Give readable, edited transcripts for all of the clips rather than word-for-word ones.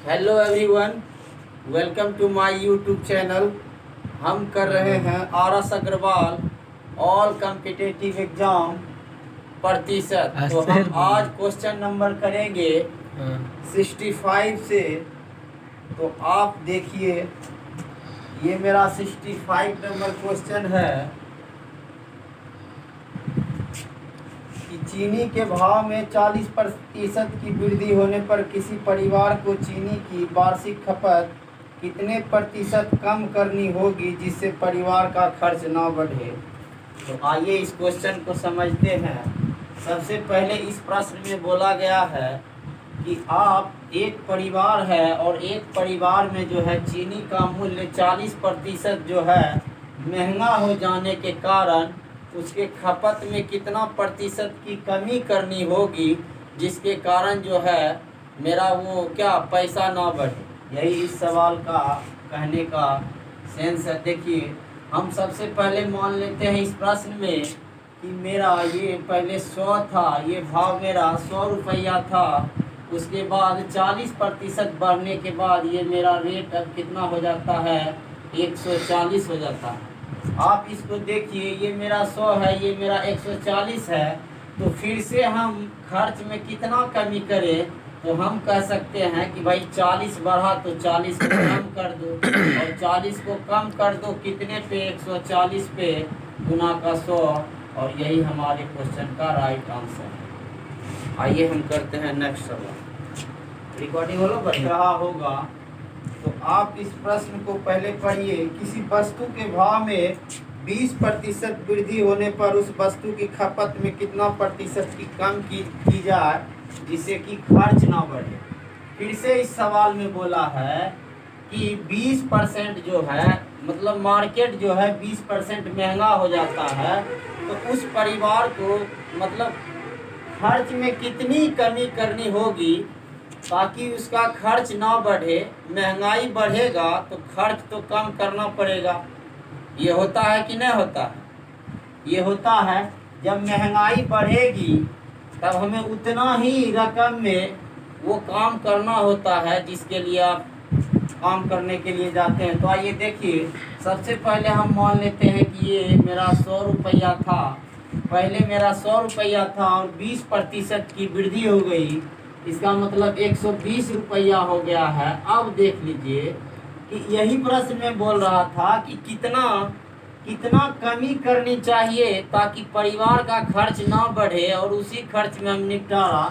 Hello everyone, welcome to my YouTube channel. हम कर रहे हैं RS Agarwal all competitive exam प्रतिशत। तो हम आज क्वेश्चन नंबर करेंगे 65 से। तो आप देखिए, ये मेरा 65 नंबर क्वेश्चन है कि चीनी के भाव में 40% की वृद्धि होने पर किसी परिवार को चीनी की वार्षिक खपत कितने प्रतिशत कम करनी होगी जिससे परिवार का खर्च ना बढ़े। तो आइए इस क्वेश्चन को समझते हैं। सबसे पहले इस प्रश्न में बोला गया है कि आप एक परिवार है और एक परिवार में जो है चीनी का मूल्य 40% जो है महंगा हो जाने के कारण उसके खपत में कितना प्रतिशत की कमी करनी होगी जिसके कारण जो है मेरा वो क्या पैसा ना बढ़े। यही इस सवाल का कहने का सेंस है। देखिए, हम सबसे पहले मान लेते हैं इस प्रश्न में कि मेरा ये पहले 100 था, ये भाव मेरा 100 रुपया था। उसके बाद 40% बढ़ने के बाद ये मेरा रेट अब कितना हो जाता है, 140 हो जाता है। आप इसको देखिए, ये मेरा 100 है, ये मेरा 140 है। तो फिर से हम खर्च में कितना कमी करें, तो हम कह सकते हैं कि भाई 40 बढ़ा तो 40 को कम कर दो, और 40 को कम कर दो कितने पे, 140 पे, गुना का 100। और यही हमारे क्वेश्चन का राइट आंसर है। आइए हम करते हैं नेक्स्ट सवाल। रिकॉर्डिंग वाला बच रहा होगा तो आप इस प्रश्न को पहले पढ़िए। किसी वस्तु के भाव में 20% वृद्धि होने पर उस वस्तु की खपत में कितना प्रतिशत की कम की जाए जिससे कि खर्च ना बढ़े। फिर से इस सवाल में बोला है कि 20% जो है, मतलब मार्केट जो है 20% महंगा हो जाता है, तो उस परिवार को मतलब खर्च में कितनी कमी करनी होगी ताकि उसका खर्च ना बढ़े। महंगाई बढ़ेगा तो खर्च तो कम करना पड़ेगा। ये होता है कि नहीं होता है? ये होता है। जब महंगाई बढ़ेगी तब हमें उतना ही रकम में वो काम करना होता है जिसके लिए आप काम करने के लिए जाते हैं। तो आइए देखिए, सबसे पहले हम मान लेते हैं कि ये मेरा 100 रुपया था। पहले मेरा 100 रुपया था और 20% की वृद्धि हो गई, इसका मतलब 120 रुपया हो गया है। अब देख लीजिए कि यही प्रश्न में बोल रहा था कि कितना कमी करनी चाहिए ताकि परिवार का खर्च ना बढ़े, और उसी खर्च में हम निपटारा।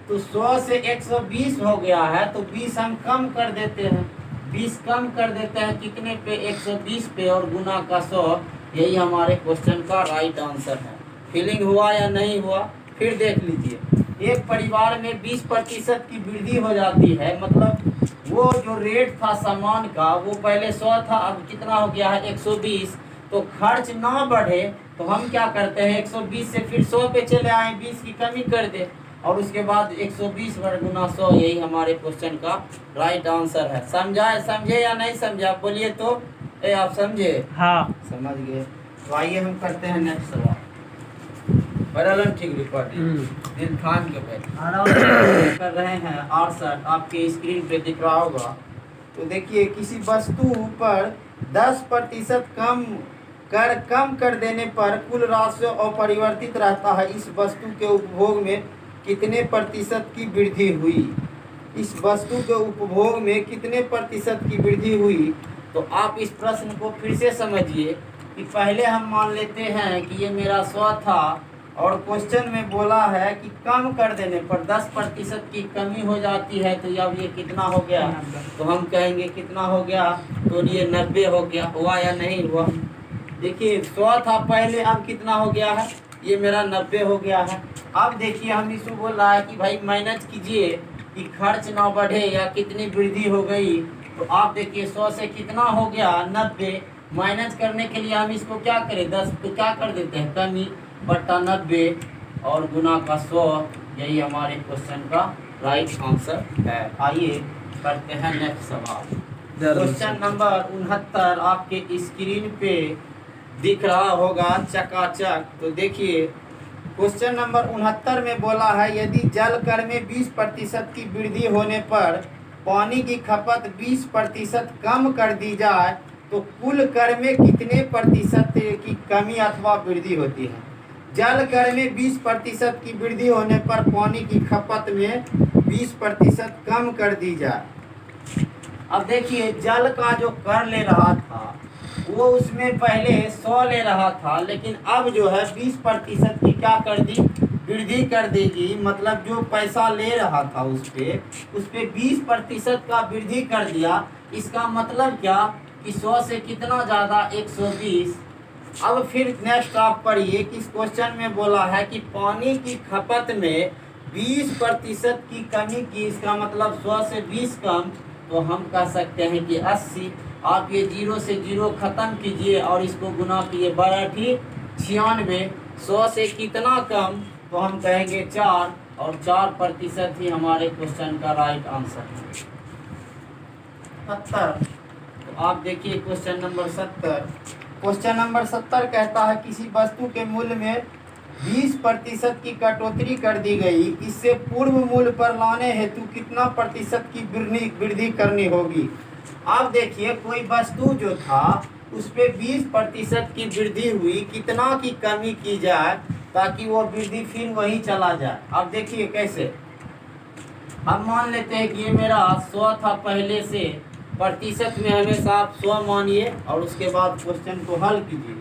तो 100 से 120 हो गया है, तो 20 हम कम कर देते हैं। 20 कम कर देते हैं कितने पे, 120 पे, और गुना का 100। यही हमारे क्वेश्चन का राइट आंसर है। फीलिंग हुआ या नहीं हुआ? फिर देख लीजिए, एक परिवार में 20% की वृद्धि हो जाती है, मतलब वो जो रेट था सामान का वो पहले 100 था, अब कितना हो गया है, 120। तो खर्च ना बढ़े तो हम क्या करते हैं, 120 से फिर 100 पे चले आए, 20 की कमी कर दे, और उसके बाद 120 गुना 100। यही हमारे क्वेश्चन का राइट आंसर है। समझे या नहीं समझा? बोलिए तो। आप समझे? हाँ, समझ गए। तो आइए हम करते हैं नेक्स्ट सवाल। ठीक रिकॉर्डिंग दिन खान के कर रहे हैं 68, आपके स्क्रीन पे दिख रहा होगा। तो देखिए, किसी वस्तु पर 10% कम कर देने पर कुल राशि अपरिवर्तित रहता है। इस वस्तु के उपभोग में कितने प्रतिशत की वृद्धि हुई? इस वस्तु के उपभोग में कितने प्रतिशत की वृद्धि हुई? तो आप इस प्रश्न को फिर से समझिए कि पहले हम मान लेते हैं कि ये मेरा 100 था और क्वेश्चन में बोला है कि कम कर देने पर 10% की कमी हो जाती है। तो अब ये कितना हो गया? तो हम कहेंगे कितना हो गया, तो ये 90 हो गया। हुआ या नहीं हुआ? देखिए, 100 था पहले, अब कितना हो गया है, ये मेरा 90 हो गया है। अब देखिए, हम इसको बोल रहा है कि भाई मैनेज कीजिए कि खर्च ना बढ़े या कितनी वृद्धि हो गई। तो आप देखिए, 100 से कितना हो गया, 90। माइनस करने के लिए हम इसको क्या करें, 10 तो क्या कर देते हैं, कमी बटा 90 और गुना का 100। यही हमारे क्वेश्चन का राइट आंसर है। आइए करते हैं नेक्स्ट सवाल। क्वेश्चन नंबर 69 आपके स्क्रीन पे दिख रहा होगा चकाचक। तो देखिए, क्वेश्चन नंबर 69 में बोला है, यदि जल कर में 20% की वृद्धि होने पर पानी की खपत 20% कम कर दी जाए तो कुल कर में कितने प्रतिशत की कमी अथवा वृद्धि होती है। जल कर में 20% की वृद्धि होने पर पानी की खपत में 20% कम कर दी जाए। अब देखिए जल का जो कर ले रहा था वो उसमें पहले 100 ले रहा था, लेकिन अब जो है 20% की क्या कर दी, वृद्धि कर देगी। मतलब जो पैसा ले रहा था उस पे 20% का वृद्धि कर दिया। इसका मतलब क्या कि 100 से कितना ज़्यादा 120। अब फिर नेक्स्ट आप पढ़िए कि इस क्वेश्चन में बोला है कि पानी की खपत में 20% की कमी की। इसका मतलब 100 से 20 कम, तो हम कह सकते हैं कि 80। आप ये 0 से 0 ख़त्म कीजिए और इसको गुना कीजिए 12 96। 100 से कितना कम, तो हम कहेंगे 4, और 4% ही हमारे क्वेश्चन का राइट आंसर है। 70। तो आप देखिए क्वेश्चन नंबर 70। क्वेश्चन नंबर 70 कहता है किसी वस्तु के मूल्य में 20% की कटौती कर दी गई, इससे पूर्व मूल्य पर लाने हेतु कितना प्रतिशत की वृद्धि करनी होगी। अब देखिए कोई वस्तु जो था उस पे 20% की वृद्धि हुई, कितना की कमी की जाए ताकि वो वृद्धि फिर वहीं चला जाए। अब देखिए कैसे, हम मान लेते हैं कि ये मेरा 100 था पहले से, प्रतिशत में हमेशा आप 100 मानिए और उसके बाद क्वेश्चन को हल कीजिए।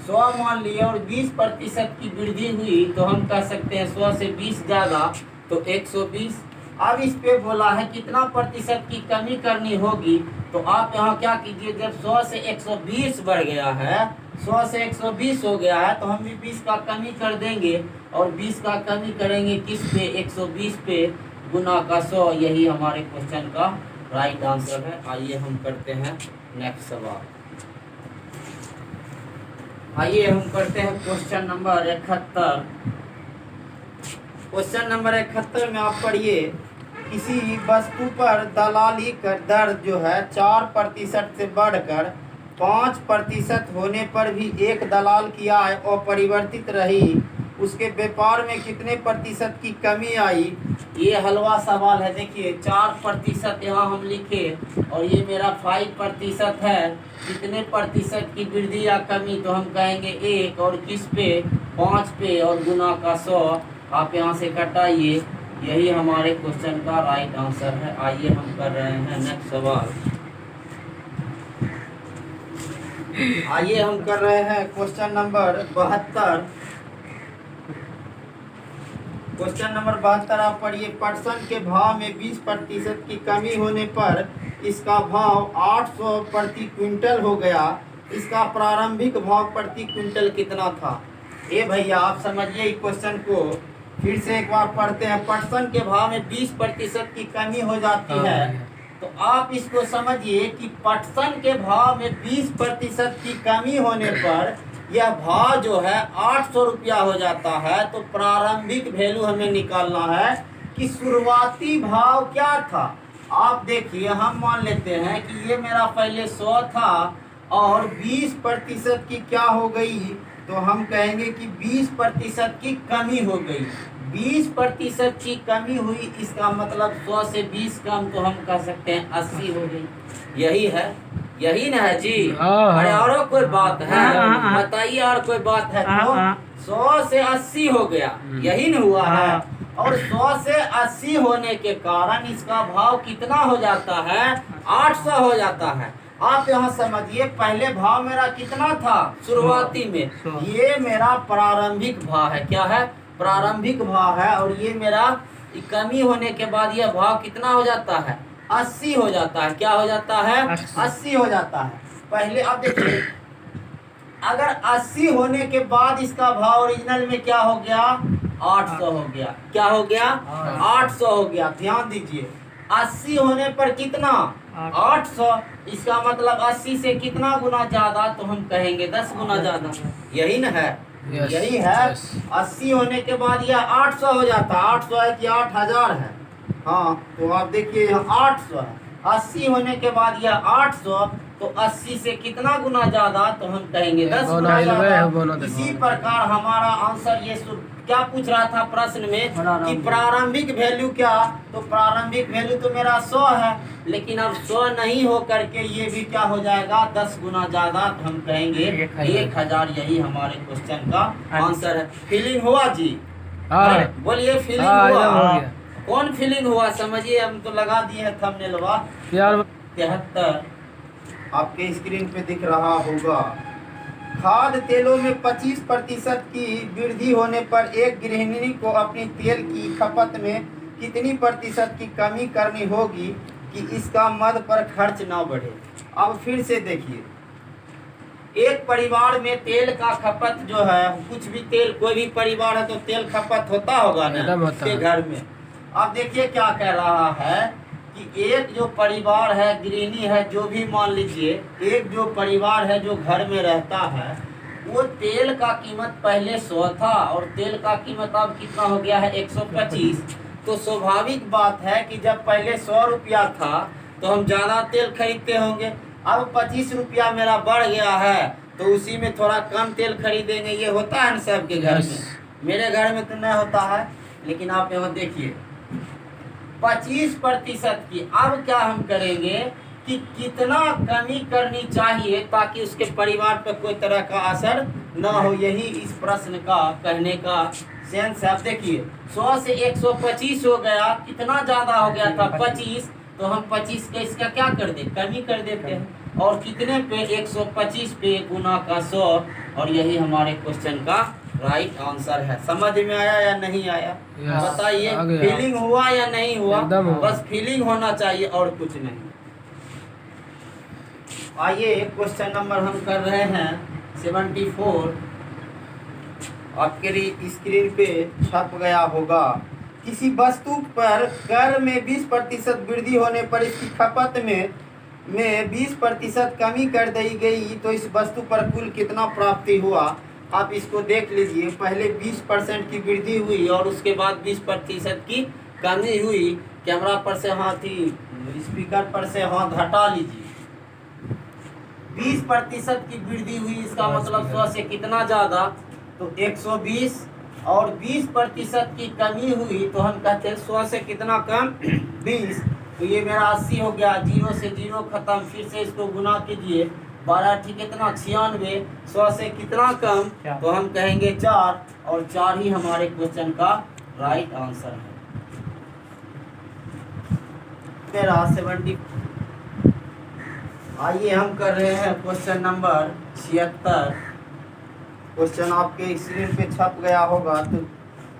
100 मान लिए और 20% की वृद्धि हुई, तो हम कह सकते हैं 100 से 20 ज़्यादा तो 120। अब इस पे बोला है कितना प्रतिशत की कमी करनी होगी, तो आप यहाँ क्या कीजिए, जब 100 से 120 बढ़ गया है, 100 से 120 हो गया है, तो हम भी 20 का कमी कर देंगे और 20 का कमी करेंगे किस पे, 120 पे, गुना का 100। यही हमारे क्वेश्चन का राइट आंसर है। आइए हम करते हैं नेक्स्ट सवाल। आइए हम करते हैं क्वेश्चन नंबर 71। क्वेश्चन नंबर 71 में आप पढ़िए किसी वस्तु पर दलाली कर दर जो है 4% से बढ़कर 5% होने पर भी एक दलाल की आय अपरिवर्तित रही, उसके व्यापार में कितने प्रतिशत की कमी आई। ये हलवा सवाल है। देखिए 4% यहाँ हम लिखे और ये मेरा 5% है, कितने प्रतिशत की वृद्धि या कमी, तो हम कहेंगे 1, और किस पे, 5 पे, और गुना का 100। आप यहाँ से कटाइए, यही हमारे क्वेश्चन का राइट आंसर है। आइए हम कर रहे हैं नेक्स्ट सवाल। आइए हम कर रहे हैं क्वेश्चन नंबर 72। क्वेश्चन नंबर 72 आप पढ़िए, पटसन के भाव में 20% की कमी होने पर इसका भाव 800 प्रति क्विंटल हो गया, इसका प्रारंभिक भाव प्रति क्विंटल कितना था। ये भैया आप समझिए इस क्वेश्चन को फिर से एक बार पढ़ते हैं। पटसन के भाव में 20% की कमी हो जाती है, तो आप इसको समझिए कि पटसन के भाव में 20% की कमी होने पर यह भाव जो है 800 रुपया हो जाता है। तो प्रारंभिक वैल्यू हमें निकालना है कि शुरुआती भाव क्या था। आप देखिए हम मान लेते हैं कि ये मेरा पहले 100 था और 20% की क्या हो गई, तो हम कहेंगे कि 20% की कमी हो गई। 20% की कमी हुई, इसका मतलब 100 से 20 कम, तो हम कह सकते हैं 80 हो गई। यही है, यही ना है जी। अरे और कोई बात है, बताइए और कोई बात है तो 100 से 80 हो गया, यही न हुआ है। और 100 से 80 होने के कारण इसका भाव कितना हो जाता है, 800 हो जाता है। आप यहाँ समझिए पहले भाव मेरा कितना था शुरुआती में, ये मेरा प्रारंभिक भाव है। क्या है, प्रारंभिक भाव है। और ये मेरा कमी होने के बाद यह भाव कितना हो जाता है, 80 हो जाता है। क्या हो जाता है, 80 हो जाता है पहले। अब देखिए अगर 80 होने के बाद इसका भाव ओरिजिनल में क्या हो गया, 800 हो गया। क्या हो गया, 800 हो गया। ध्यान दीजिए 80 होने पर कितना, 800। इसका मतलब 80 से कितना गुना ज्यादा, तो हम कहेंगे 10 गुना ज्यादा। यही ना है, यही है। 80 होने के बाद यह 800 हो जाता है। 800 है कि 8000 है, हाँ। तो आप देखिए यहाँ 800 है। 80 होने के बाद यह 800, तो 80 से कितना गुना ज्यादा, तो हम कहेंगे 10 गुना ज्यादा। इसी प्रकार हमारा आंसर ये क्या पूछ रहा था प्रश्न में कि प्रारंभिक वैल्यू क्या, तो प्रारंभिक वैल्यू तो मेरा 100 है, लेकिन अब 100 नहीं हो करके ये भी क्या हो जाएगा 10 गुना ज्यादा, तो हम कहेंगे 1000। यही हमारे क्वेश्चन का आंसर है। फीलिंग हुआ जी? बोलिए फीलिंग हुआ? कौन फीलिंग हुआ समझिए, हम तो लगा दिए हैं थंबनेलवा। 73 आपके स्क्रीन पे दिख रहा होगा। खाद्य तेलों में 25% की वृद्धि होने पर एक गृहिणी को अपनी तेल की खपत में कितनी प्रतिशत की कमी करनी होगी कि इसका मद पर खर्च न बढ़े। अब फिर से देखिए, एक परिवार में तेल का खपत जो है, कुछ भी तेल, कोई भी परिवार है तो तेल खपत होता होगा ना उसके घर में। अब देखिए क्या कह रहा है कि एक जो परिवार है, गृहिणी है, जो भी मान लीजिए, एक जो परिवार है जो घर में रहता है, वो तेल का कीमत पहले 100 था और तेल का कीमत अब कितना हो गया है 125। तो स्वाभाविक बात है कि जब पहले 100 रुपया था तो हम ज़्यादा तेल खरीदते होंगे। अब 25 रुपया मेरा बढ़ गया है तो उसी में थोड़ा कम तेल खरीदेंगे। ये होता है ना सबके घर में, मेरे घर में तो नहीं होता है, लेकिन आप यहाँ देखिए 25% की। अब क्या हम करेंगे कि कितना कमी करनी चाहिए ताकि उसके परिवार पर कोई तरह का असर न हो। यही इस प्रश्न का कहने का सेंस है। अब देखिए 100 से 125 हो गया, कितना ज्यादा हो गया था 25, तो हम 25 के इसका क्या कर दे, कमी कर देते हैं। और कितने पे 125 पे गुना का 100, और यही हमारे क्वेश्चन का राइट आंसर है। समझ में आया या नहीं आया? बताइए फीलिंग हुआ या नहीं हुआ? बस फीलिंग होना चाहिए और कुछ नहीं। आइए क्वेश्चन नंबर हम कर रहे हैं 74, आपके स्क्रीन पे छप गया होगा। किसी वस्तु पर कर में 20% वृद्धि होने पर इसकी खपत में 20% कमी कर दी गई तो इस वस्तु पर कुल कितना प्राप्ति हुआ। आप इसको देख लीजिए, पहले 20% की वृद्धि हुई और उसके बाद 20% की कमी हुई। कैमरा पर से हाथ ही स्पीकर पर से हाथ हटा लीजिए। 20% की वृद्धि हुई, इसका मतलब 100 से कितना ज़्यादा, तो 120। और 20% की कमी हुई तो हम कहते हैं 100 से कितना कम 20, तो ये मेरा 80 हो गया। 0 से 0 खत्म, फिर से इसको गुना कीजिए, 12 ठीक कितना 96। 100 से कितना कम, तो हम कहेंगे 4, और 4 ही हमारे क्वेश्चन का राइट आंसर है। मेरा 70। आइए हम कर रहे हैं क्वेश्चन नंबर 76। क्वेश्चन आपके स्क्रीन पे छप गया होगा। तो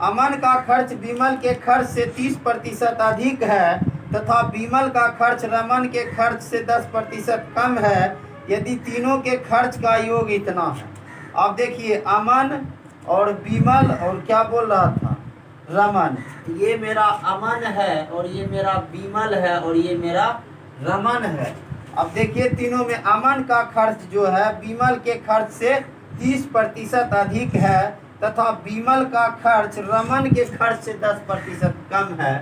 अमन का खर्च विमल के खर्च से 30% अधिक है तथा विमल का खर्च रमन के खर्च से 10% कम है यदि तीनों के खर्च का योग इतना है। अब देखिए अमन और विमल और क्या बोल रहा था रमन, ये मेरा अमन है और ये मेरा विमल है और ये मेरा रमन है। अब देखिए तीनों में अमन का खर्च जो है विमल के खर्च से 30% अधिक है तथा विमल का खर्च रमन के खर्च से 10% कम है।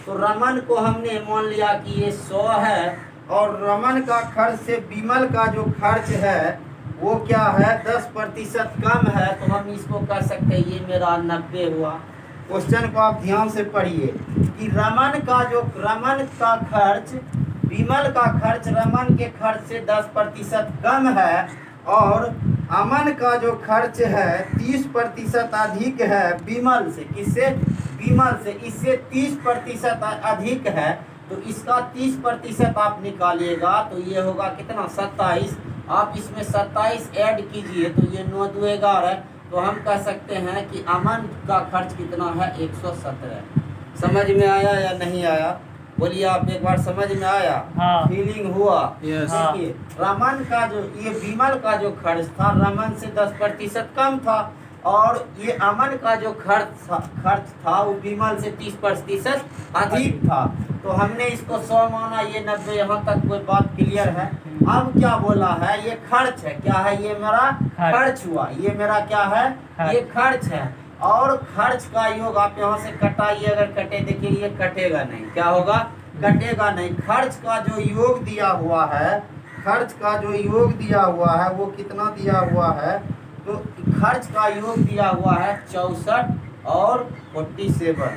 तो रमन को हमने मान लिया कि ये 100 है और रमन का खर्च से विमल का जो खर्च है वो क्या है 10% कम है, तो हम इसको कर सकते हैं ये मेरा 90 हुआ। क्वेश्चन को आप ध्यान से पढ़िए कि रमन का खर्च विमल का खर्च रमन के खर्च से 10% कम है और अमन का जो खर्च है 30% अधिक है विमल से। किससे? विमल से। इससे 30% अधिक है, तो इसका 30% आप निकालिएगा तो ये होगा कितना 27। आप इसमें 27 ऐड कीजिए तो ये 9 2 11, तो हम कह सकते हैं कि अमन का खर्च कितना है 117। समझ में आया या नहीं आया? बोलिए आप एक बार, समझ में आया? हाँ। फीलिंग हुआ? देखिए रमन का जो ये विमल का जो खर्च था रमन से 10% कम था और ये अमन का जो खर्च था वो विमल से 30% अधिक था। तो हमने इसको 100 माना, ये 90। यहाँ तक कोई बात क्लियर है? अब क्या बोला है, ये खर्च है। क्या है? ये मेरा खर्च हुआ। ये मेरा क्या है? ये खर्च है। और खर्च का योग आप यहाँ से कटाइए, अगर कटे देखिए ये कटेगा नहीं। क्या होगा? कटेगा नहीं। खर्च का जो योग दिया हुआ है, खर्च का जो योग दिया हुआ है वो कितना दिया हुआ है, तो खर्च का योग दिया हुआ है 64 और 47,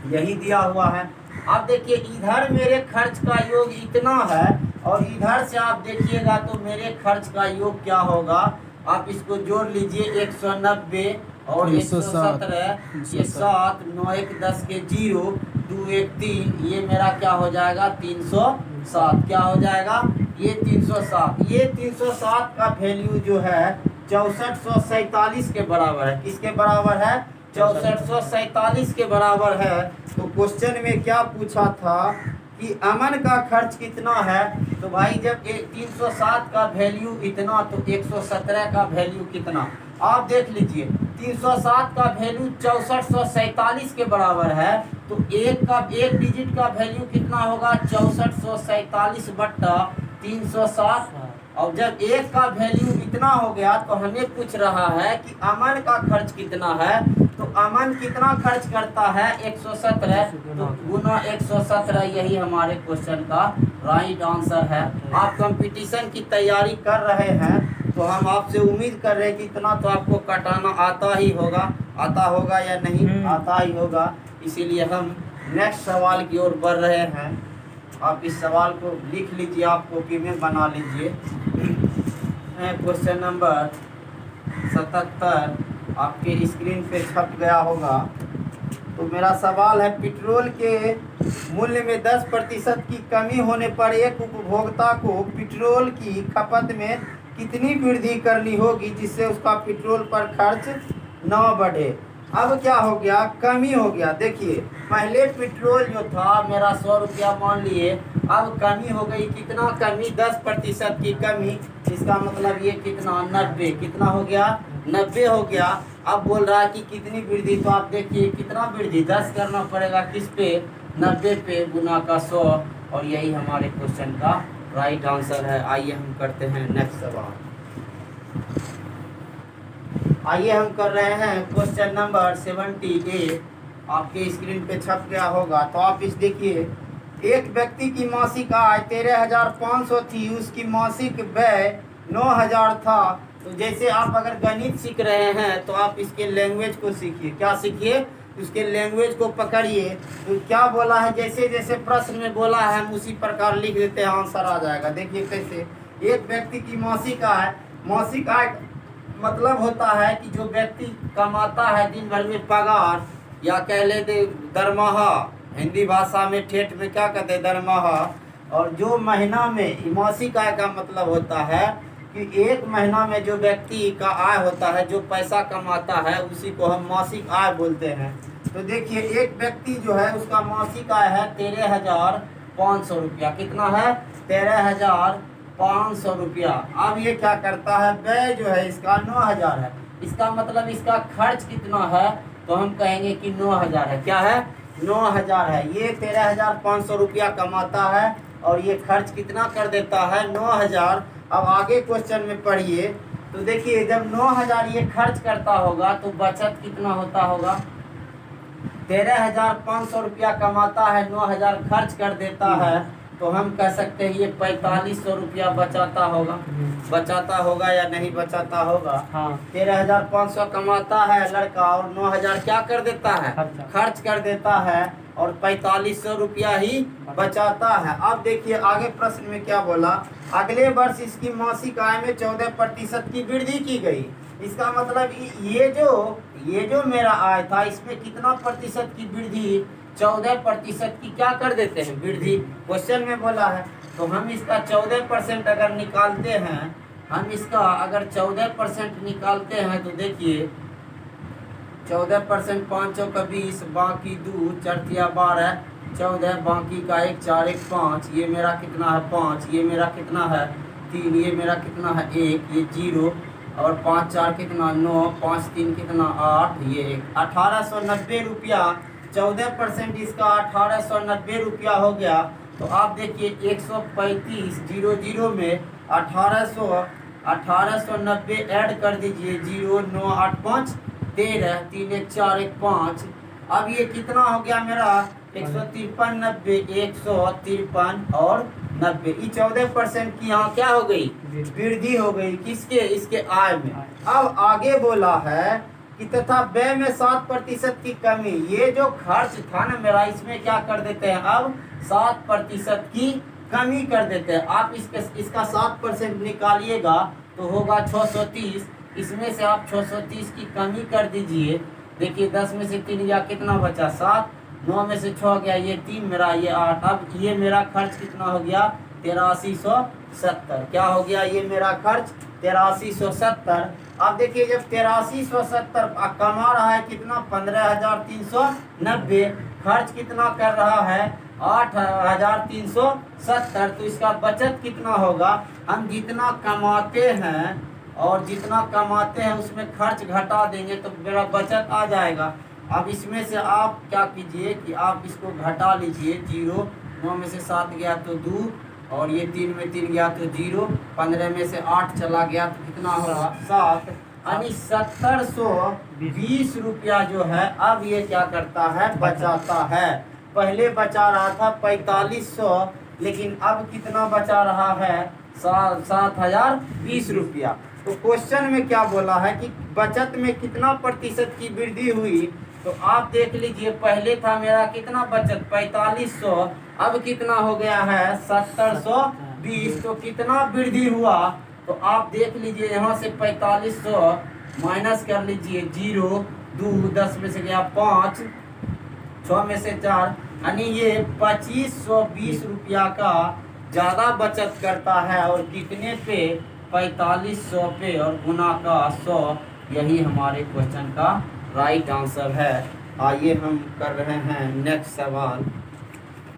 यही दिया हुआ है। अब देखिए इधर मेरे खर्च का योग इतना है और इधर से आप देखिएगा तो मेरे खर्च का योग क्या होगा, आप इसको जोड़ लीजिए 190 और 117, ये 7, 9 1 10 के 0, 2 1 3, ये मेरा क्या हो जाएगा 307, क्या हो जाएगा ये 307। ये 307 का वैल्यू जो है 6447 के बराबर है। किसके बराबर है? 6447 के बराबर है। तो क्वेश्चन में क्या पूछा था कि अमन का खर्च कितना है, तो भाई जब 307 का वैल्यू इतना तो 117 का वैल्यू कितना, आप देख लीजिए 307 का वैल्यू 6447 के बराबर है, तो एक डिजिट का वैल्यू कितना होगा 6447 बट्टा 307। और जब एक का वैल्यू इतना हो गया तो हमें पूछ रहा है कि अमन का खर्च कितना है, तो अमन कितना खर्च करता है 117, तो गुना 117, यही हमारे क्वेश्चन का राइट आंसर है। आप कंपटीशन की तैयारी कर रहे हैं तो हम आपसे उम्मीद कर रहे हैं कि इतना तो आपको कटाना आता ही होगा, आता होगा या नहीं आता ही होगा, इसीलिए हम नेक्स्ट सवाल की ओर बढ़ रहे हैं। आप इस सवाल को लिख लीजिए, आप कॉपी में बना लीजिए। क्वेश्चन नंबर 77 आपके स्क्रीन पे छप गया होगा। तो मेरा सवाल है, पेट्रोल के मूल्य में 10% की कमी होने पर एक उपभोक्ता को पेट्रोल की खपत में कितनी वृद्धि करनी होगी जिससे उसका पेट्रोल पर खर्च न बढ़े। अब क्या हो गया, कमी हो गया। देखिए पहले पेट्रोल जो था मेरा 100 रुपया मान लिए, अब कमी हो गई, कितना कमी 10% की कमी, इसका मतलब ये कितना 90, कितना हो गया 90 हो गया। अब बोल रहा है कि कितनी वृद्धि, तो आप देखिए कितना वृद्धि 10 करना पड़ेगा किस पे 90 पे, गुना का 100, और यही हमारे क्वेश्चन का राइट आंसर है। आइए हम करते हैं नेक्स्ट सवाल। आइए हम कर रहे हैं क्वेश्चन नंबर 78, आपके स्क्रीन पे छप गया होगा। तो आप इस देखिए, एक व्यक्ति की मासिक आय 13,500 थी, उसकी मासिक व्यय 9,000 था। तो जैसे आप अगर गणित सीख रहे हैं तो आप इसके लैंग्वेज को सीखिए। क्या सीखिए? उसके लैंग्वेज को पकड़िए। तो क्या बोला है, जैसे जैसे प्रश्न में बोला है हम उसी प्रकार लिख देते हैं, आंसर आ जाएगा। देखिए कैसे, एक व्यक्ति की मासिक आय मतलब होता है कि जो व्यक्ति कमाता है दिन भर में पगार, या कह लेते दरमाहा, हिंदी भाषा में ठेठ में क्या कहते हैं दरमाहा। और जो महीना में, मासिक आय का मतलब होता है कि एक महीना में जो व्यक्ति का आय होता है, जो पैसा कमाता है, उसी को हम मासिक आय बोलते हैं। तो देखिए एक व्यक्ति जो है उसका मासिक आय है 13,500 रुपया। कितना है? 13,500 रुपया। अब ये क्या करता है, व्यय जो है इसका 9,000 है। इसका मतलब इसका खर्च कितना है, तो हम कहेंगे कि 9,000 है। क्या है? 9,000 है। ये 13,500 रुपया कमाता है और ये खर्च कितना कर देता है 9,000। अब आगे क्वेश्चन में पढ़िए तो देखिए, जब 9,000 ये खर्च करता होगा तो बचत कितना होता होगा। 13,500 रुपया कमाता है, 9,000 खर्च कर देता है, तो हम कह सकते हैं ये 4500 रुपया बचाता होगा या नहीं बचाता होगा। हाँ। 13,500 कमाता है लड़का और 9,000 क्या कर देता है, खर्च कर देता है, और 4500 रुपया ही बचाता है। अब देखिए आगे प्रश्न में क्या बोला, अगले वर्ष इसकी मासिक आय में 14% की वृद्धि की गई। इसका मतलब ये जो मेरा आय था इसमें कितना प्रतिशत की वृद्धि, 14% की क्या कर देते हैं वृद्धि, क्वेश्चन में बोला है। तो हम इसका 14% अगर निकालते हैं, हम इसका अगर 14% निकालते हैं तो देखिए 14%, 5 चौका 20, बाकी 2 4 12, 14, बाकी का 1 4 1 5, ये मेरा कितना है 5, ये मेरा कितना है 3, ये मेरा कितना है 1, ये 0, और 5 4 कितना 9, 5 3 कितना 8, ये 1890 रुपया। 14% इसका 1890 रुपया हो गया। तो आप देखिए 135 00 में 1890 ऐड कर दीजिए, 0 9 8 5 13, 3 1 4 1 5। अब ये कितना हो गया मेरा 153 90, 153 और 90। ये 14% की यहाँ क्या हो गई, वृद्धि हो गई। किसके? इसके आय में। अब आगे बोला है कि तथा व्यय में 7% की कमी। ये जो खर्च था ना मेरा, इसमें क्या कर देते हैं, अब 7% की कमी कर देते हैं। आप इसका 7% निकालिएगा तो होगा 630। इसमें से आप 630 की कमी कर दीजिए। देखिए 10 में से 3 गया, कितना बचा 7, 9 में से 6 गया, ये 3 मेरा, ये 8। अब ये मेरा खर्च कितना हो गया, 8370। क्या हो गया ये मेरा खर्च, 8370। अब देखिए जब 8370 कमा रहा है कितना, 15,390, खर्च कितना कर रहा है 8,370, तो इसका बचत कितना होगा। हम जितना कमाते हैं और जितना कमाते हैं उसमें खर्च घटा देंगे तो मेरा बचत आ जाएगा। अब इसमें से आप क्या कीजिए कि आप इसको घटा लीजिए, 0, 9 में से 7 गया तो 2, और ये 3 में 3 गया तो 0, 15 में से 8 चला गया तो कितना होगा 7, यानी 720 रुपया जो है अब ये क्या करता है, बचाता है। पहले बचा रहा था 4500, लेकिन अब कितना बचा रहा है, 7,020 रुपया। तो क्वेश्चन में क्या बोला है कि बचत में कितना प्रतिशत की वृद्धि हुई। तो आप देख लीजिए, पहले था मेरा कितना बचत 4500, अब कितना हो गया है 720, तो कितना वृद्धि हुआ। तो आप देख लीजिए यहाँ से 4500 माइनस कर लीजिए, 0, 2, 10 में से गया 5, 6 में से 4, यानी ये 2520 रुपया का ज़्यादा बचत करता है। और कितने पे, 4500 पे, और गुना का 100। यही हमारे क्वेश्चन का राइट आंसर है। आइए हम कर रहे हैं नेक्स्ट सवाल।